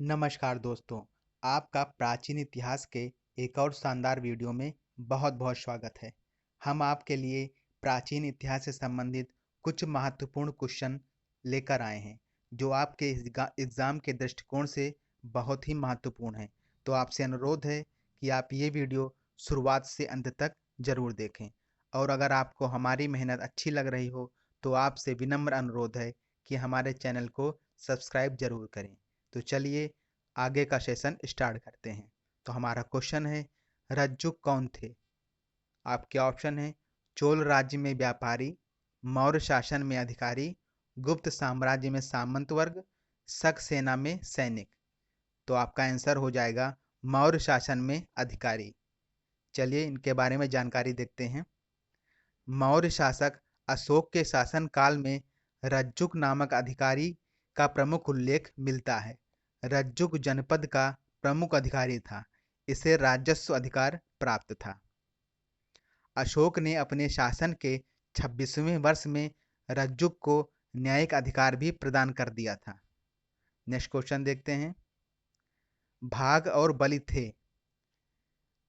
नमस्कार दोस्तों, आपका प्राचीन इतिहास के एक और शानदार वीडियो में बहुत बहुत स्वागत है। हम आपके लिए प्राचीन इतिहास से संबंधित कुछ महत्वपूर्ण क्वेश्चन लेकर आए हैं जो आपके एग्ज़ाम के दृष्टिकोण से बहुत ही महत्वपूर्ण है। तो आपसे अनुरोध है कि आप ये वीडियो शुरुआत से अंत तक ज़रूर देखें और अगर आपको हमारी मेहनत अच्छी लग रही हो तो आपसे विनम्र अनुरोध है कि हमारे चैनल को सब्सक्राइब ज़रूर करें। तो चलिए आगे का सेशन स्टार्ट करते हैं। तो हमारा क्वेश्चन है, रज्जुक कौन थे? आपके ऑप्शन है, चोल राज्य में व्यापारी, मौर्य शासन में अधिकारी, गुप्त साम्राज्य में सामंत वर्ग, शक सेना में सैनिक। तो आपका आंसर हो जाएगा मौर्य शासन में अधिकारी। चलिए इनके बारे में जानकारी देखते हैं। मौर्य शासक अशोक के शासन काल में रज्जुक नामक अधिकारी का प्रमुख उल्लेख मिलता है। रज्जुक जनपद का प्रमुख अधिकारी था। इसे राजस्व अधिकार प्राप्त था। अशोक ने अपने शासन के 26वें वर्ष में रज्जुक को न्यायिक अधिकार भी प्रदान कर दिया था। नेक्स्ट क्वेश्चन देखते हैं। भाग और बलि थे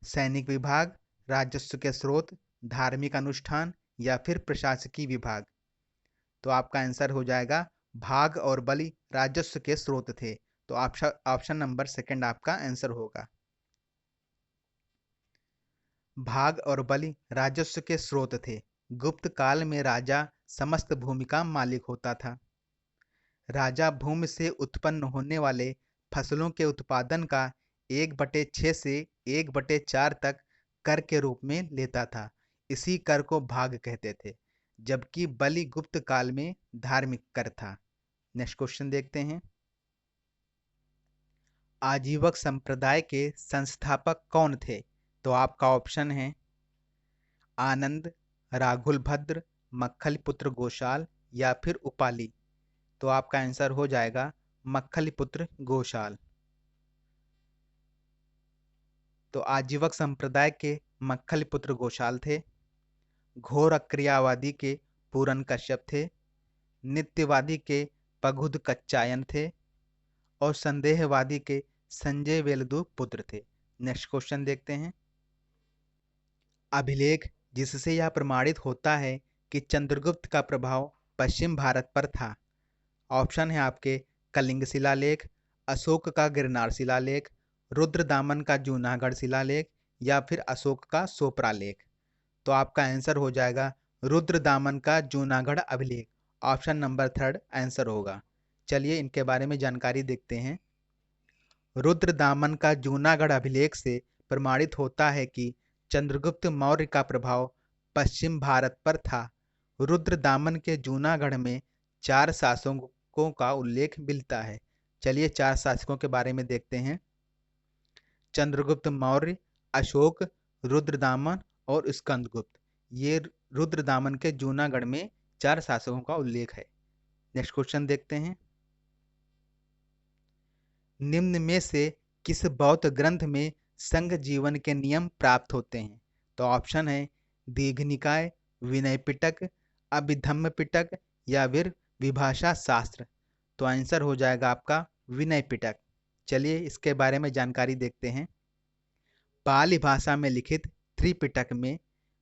सैनिक विभाग, राजस्व के स्रोत, धार्मिक अनुष्ठान या फिर प्रशासकीय विभाग। तो आपका आंसर हो जाएगा भाग और बलि राजस्व के स्रोत थे। तो ऑप्शन नंबर सेकंड आपका आंसर होगा। भाग और बलि राजस्व के स्रोत थे। गुप्त काल में राजा समस्त भूमि का मालिक होता था। राजा भूमि से उत्पन्न होने वाले फसलों के उत्पादन का 1/6 से 1/4 तक कर के रूप में लेता था। इसी कर को भाग कहते थे, जबकि बलि गुप्त काल में धार्मिक कर था। नेक्स्ट क्वेश्चन देखते हैं। आजीवक संप्रदाय के संस्थापक कौन थे? तो आपका ऑप्शन है आनंद, राघुल भद्र, मक्खलीपुत्र गोशाल या फिर उपाली। तो आपका आंसर हो जाएगा मक्खलीपुत्र गोशाल। तो आजीवक संप्रदाय के मक्खलीपुत्र गोशाल थे। घोर अक्रियावादी के पूरन कश्यप थे। नित्यवादी के पगुद कच्चायन थे और संदेहवादी के संजय वेलदू पुत्र थे। नेक्स्ट क्वेश्चन देखते हैं। अभिलेख जिससे यह प्रमाणित होता है कि चंद्रगुप्त का प्रभाव पश्चिम भारत पर था। ऑप्शन है आपके कलिंग शिलालेख, अशोक का गिरनार शिलालेख, रुद्रदामन का जूनागढ़ शिलालेख या फिर अशोक का सोपरालेख। तो आपका आंसर हो जाएगा रुद्रदामन का जूनागढ़ अभिलेख। ऑप्शन नंबर थर्ड आंसर होगा। चलिए इनके बारे में जानकारी देखते हैं। रुद्रदामन का जूनागढ़ अभिलेख से प्रमाणित होता है कि चंद्रगुप्त मौर्य का प्रभाव पश्चिम भारत पर था। रुद्रदामन के जूनागढ़ में 4 शासकों का उल्लेख मिलता है। चलिए 4 शासकों के बारे में देखते हैं। चंद्रगुप्त मौर्य, अशोक, रुद्रदामन और स्कंदगुप्त। ये रुद्रदामन के जूनागढ़ में 4 शासकों का उल्लेख है। नेक्स्ट क्वेश्चन देखते हैं। निम्न में से किस बौद्ध ग्रंथ में संघ जीवन के नियम प्राप्त होते हैं? तो ऑप्शन है दीघ निकाय, विनय पिटक, अभिधम्म पिटक या फिर विभाषा शास्त्र। तो आंसर हो जाएगा आपका विनय पिटक। चलिए इसके बारे में जानकारी देखते हैं। पाली भाषा में लिखित त्रिपिटक में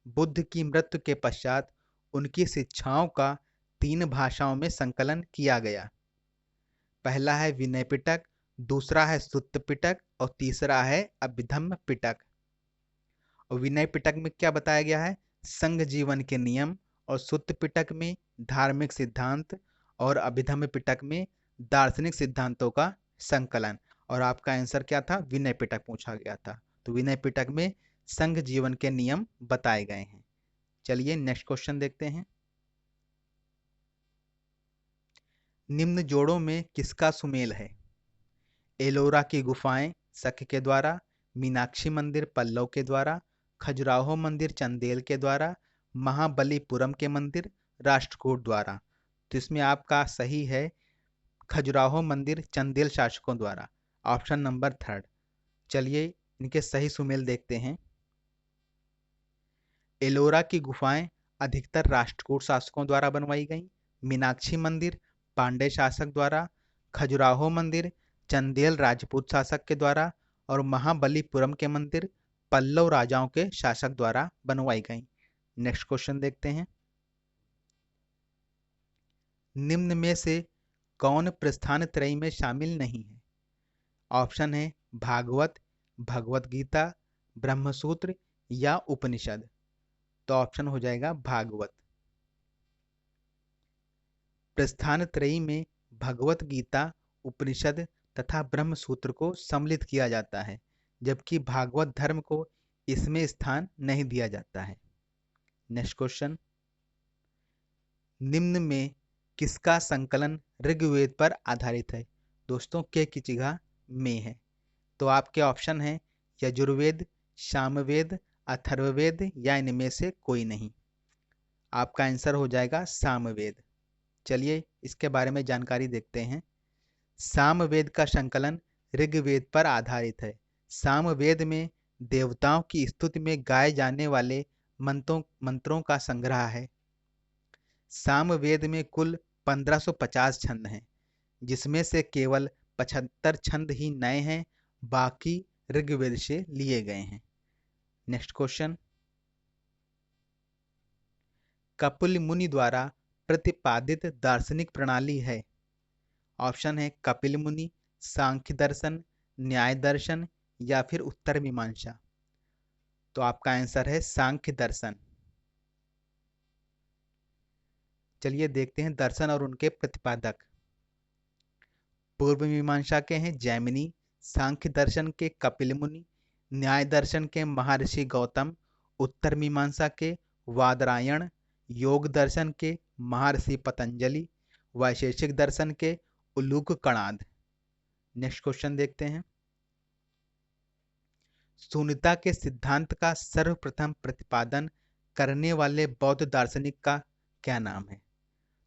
बुद्ध की मृत्यु के पश्चात उनकी शिक्षाओं का 3 भाषाओं में संकलन किया गया। पहला है विनय पिटक, दूसरा है सुत्त पिटक और तीसरा है अभिधम्म पिटक। और विनय पिटक में क्या बताया गया है? संघ जीवन के नियम। और सुत्त पिटक में धार्मिक सिद्धांत और अभिधम्म पिटक में दार्शनिक सिद्धांतों का संकलन। और आपका आंसर क्या था? विनय पिटक पूछा गया था। तो विनय पिटक में संघ जीवन के नियम बताए गए हैं। चलिए नेक्स्ट क्वेश्चन देखते हैं। निम्न जोड़ों में किसका सुमेल है? एलोरा की गुफाएं शक के द्वारा, मीनाक्षी मंदिर पल्लव के द्वारा, खजुराहो मंदिर चंदेल के द्वारा, महाबलीपुरम के मंदिर राष्ट्रकूट द्वारा। तो इसमें आपका सही है खजुराहो मंदिर चंदेल शासकों द्वारा। Option number third. चलिए इनके सही सुमेल देखते हैं। एलोरा की गुफाएं अधिकतर राष्ट्रकूट शासकों द्वारा बनवाई गई। मीनाक्षी मंदिर पांड्य शासक द्वारा। खजुराहो मंदिर चंदेल राजपूत शासक के द्वारा और महाबलीपुरम के मंदिर पल्लव राजाओं के शासक द्वारा बनवाई गई। नेक्स्ट क्वेश्चन देखते हैं। निम्न में से कौन प्रस्थान त्रयी में शामिल नहीं है? ऑप्शन है भागवत, भगवत गीता, ब्रह्मसूत्र या उपनिषद। तो ऑप्शन हो जाएगा भागवत। प्रस्थान त्रयी में भगवत गीता, उपनिषद तथा ब्रह्मसूत्र को सम्मिलित किया जाता है, जबकि भागवत धर्म को इसमें स्थान नहीं दिया जाता है। Next question. निम्न में किसका संकलन ऋग्वेद पर आधारित है? दोस्तों के की जगह में है, तो आपके ऑप्शन हैं यजुर्वेद, सामवेद, अथर्ववेद या इनमें से कोई नहीं। आपका आंसर हो जाएगा सामवेद। चलिए इसके बारे में जानकारी देखते हैं। सामवेद का संकलन ऋग्वेद पर आधारित है। सामवेद में देवताओं की स्तुति में गाए जाने वाले मंत्रों का संग्रह है। सामवेद में कुल 1550 छंद हैं, जिसमें से केवल 75 छंद ही नए हैं, बाकी ऋग्वेद से लिए गए हैं। Next question. कपिल मुनि द्वारा प्रतिपादित दार्शनिक प्रणाली है? ऑप्शन है कपिल मुनि, सांख्य दर्शन, न्याय दर्शन या फिर उत्तर मीमांसा। तो आपका आंसर है सांख्य दर्शन। चलिए देखते हैं दर्शन और उनके प्रतिपादक। पूर्व मीमांसा के हैं जैमिनी, सांख्य दर्शन के कपिल मुनि, न्याय दर्शन के महर्षि गौतम, उत्तर मीमांसा के वादरायण, योग दर्शन के महर्षि पतंजलि, वैशेषिक दर्शन के उलूक कणाद। नेक्स्ट क्वेश्चन देखते हैं। शून्यता के सिद्धांत का सर्वप्रथम प्रतिपादन करने वाले बौद्ध दार्शनिक का क्या नाम है?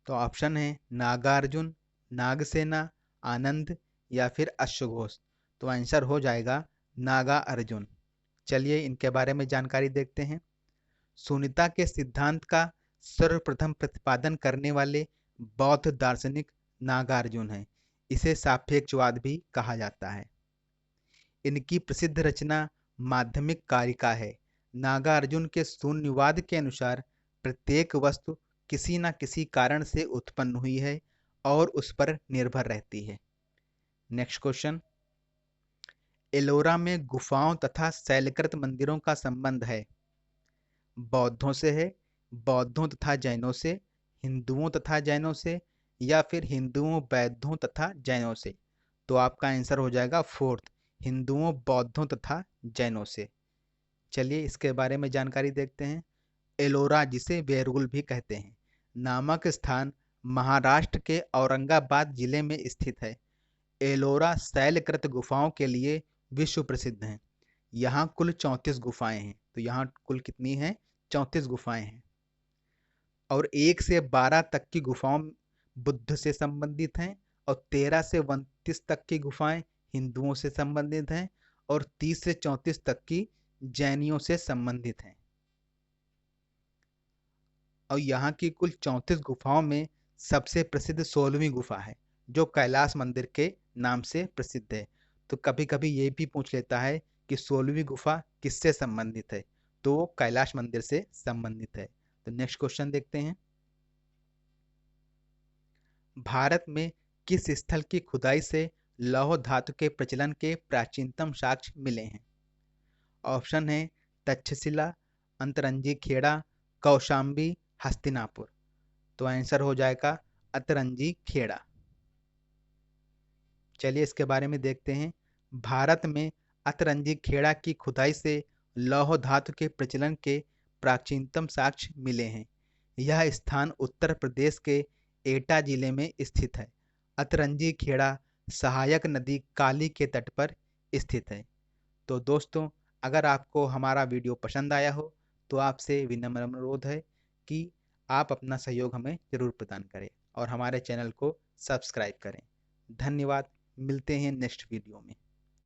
तो ऑप्शन है नागार्जुन, नागसेना, आनंद या फिर अश्वघोष। तो आंसर हो जाएगा नागार्जुन। चलिए इनके बारे में जानकारी देखते हैं। शून्यता के सिद्धांत का सर्वप्रथम प्रतिपादन करने वाले बौद्ध दार्शनिक नागार्जुन है। इसे सापेक्षवाद भी कहा जाता है। इनकी प्रसिद्ध रचना माध्यमिक कारिका है। नागार्जुन के शून्यवाद के अनुसार प्रत्येक वस्तु किसी न किसी कारण से उत्पन्न हुई है और उस पर निर्भर रहती है। Next question. एलोरा में गुफाओं तथा शैलकृत मंदिरों का संबंध है? बौद्धों से है, बौद्धों तथा जैनों से, हिंदुओं तथा जैनों से या फिर हिंदुओं, बौद्धों तथा जैनों से। तो आपका आंसर हो जाएगा फोर्थ, हिंदुओं, बौद्धों तथा जैनों से। चलिए इसके बारे में जानकारी देखते हैं। एलोरा, जिसे बेरुल भी कहते हैं, नामक स्थान महाराष्ट्र के औरंगाबाद जिले में स्थित है। एलोरा शैलकृत गुफाओं के लिए विश्व प्रसिद्ध है। यहाँ कुल 34 गुफाएं हैं। तो यहाँ कुल कितनी हैं? 34 गुफाएं हैं और 1 से 12 तक की गुफाओं बुद्ध से संबंधित हैं और 13 से 29 तक की गुफाएं हिंदुओं से संबंधित हैं और 30 से 34 तक की जैनियों से संबंधित हैं। और यहाँ की कुल 34 गुफाओं में सबसे प्रसिद्ध 16वीं गुफा है, जो कैलाश मंदिर के नाम से प्रसिद्ध है। तो कभी कभी ये भी पूछ लेता है कि 16वीं गुफा किससे संबंधित है, तो वो कैलाश मंदिर से संबंधित है। तो नेक्स्ट क्वेश्चन देखते हैं। भारत में किस स्थल की खुदाई से लौह धातु के प्रचलन के प्राचीनतम साक्ष्य मिले हैं? ऑप्शन है तक्षशिला, अंतरंजी खेड़ा, कौशाम्बी, हस्तिनापुर। तो आंसर हो जाएगा अतरंजी खेड़ा। चलिए इसके बारे में देखते हैं। भारत में अतरंजी खेड़ा की खुदाई से लौह धातु के प्रचलन के प्राचीनतम साक्ष्य मिले हैं। यह स्थान उत्तर प्रदेश के एटा जिले में स्थित है। अतरंजी खेड़ा सहायक नदी काली के तट पर स्थित है। तो दोस्तों, अगर आपको हमारा वीडियो पसंद आया हो तो आपसे विनम्र अनुरोध है कि आप अपना सहयोग हमें ज़रूर प्रदान करें और हमारे चैनल को सब्सक्राइब करें। धन्यवाद। मिलते हैं नेक्स्ट वीडियो में।